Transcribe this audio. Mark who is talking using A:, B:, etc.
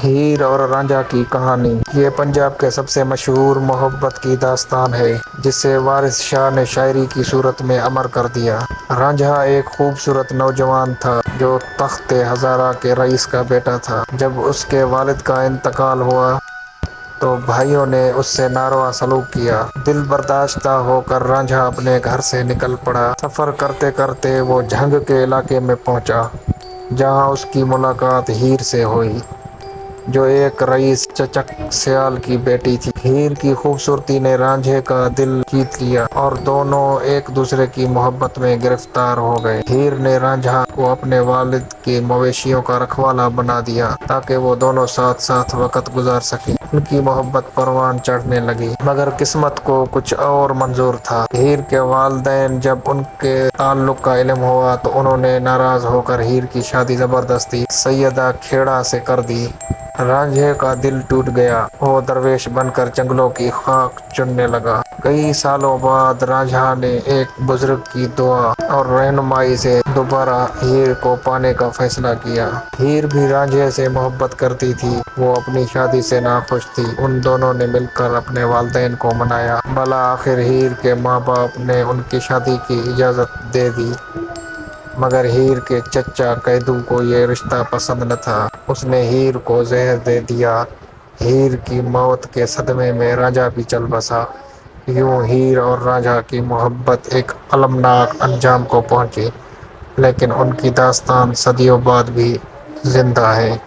A: ہیر اور رانجھا کی کہانی یہ پنجاب کے سب سے مشہور محبت کی داستان ہے جسے وارث شاہ نے شاعری کی صورت میں امر کر دیا۔ رانجھا ایک خوبصورت نوجوان تھا جو تخت ہزارہ کے رئیس کا بیٹا تھا۔ جب اس کے والد کا انتقال ہوا تو بھائیوں نے اس سے ناروا سلوک کیا۔ دل برداشتہ ہو کر رانجھا اپنے گھر سے نکل پڑا۔ سفر کرتے کرتے وہ جھنگ کے علاقے میں پہنچا جہاں اس کی ملاقات ہیر سے ہوئی جو ایک رئیس چچک سیال کی بیٹی تھی۔ ہیر کی خوبصورتی نے رانجھے کا دل جیت لیا اور دونوں ایک دوسرے کی محبت میں گرفتار ہو گئے۔ ہیر نے رانجھا کو اپنے والد کے مویشیوں کا رکھوالا بنا دیا تاکہ وہ دونوں ساتھ ساتھ وقت گزار سکیں۔ ان کی محبت پروان چڑھنے لگی مگر قسمت کو کچھ اور منظور تھا۔ ہیر کے والدین جب ان کے تعلق کا علم ہوا تو انہوں نے ناراض ہو کر ہیر کی شادی زبردستی سیدہ کھیڑا سے کر دی۔ رانجھے کا دل ٹوٹ گیا۔ وہ درویش بن کر جنگلوں کی خاک چننے لگا۔ کئی سالوں بعد رانجھا نے ایک بزرگ کی دعا اور رہنمائی سے دوبارہ ہیر کو پانے کا فیصلہ کیا۔ ہیر بھی رانجھے سے محبت کرتی تھی۔ وہ اپنی شادی سے ناخوش تھی۔ ان دونوں نے مل کر اپنے والدین کو منایا۔ بالآخر ہیر کے ماں باپ نے ان کی شادی کی اجازت دے دی مگر ہیر کے چچا قیدو کو یہ رشتہ پسند نہ تھا۔ اس نے ہیر کو زہر دے دیا۔ ہیر کی موت کے صدمے میں رانجھا بھی چل بسا۔ یوں ہیر اور رانجھا کی محبت ایک المناک انجام کو پہنچی لیکن ان کی داستان صدیوں بعد بھی زندہ ہے۔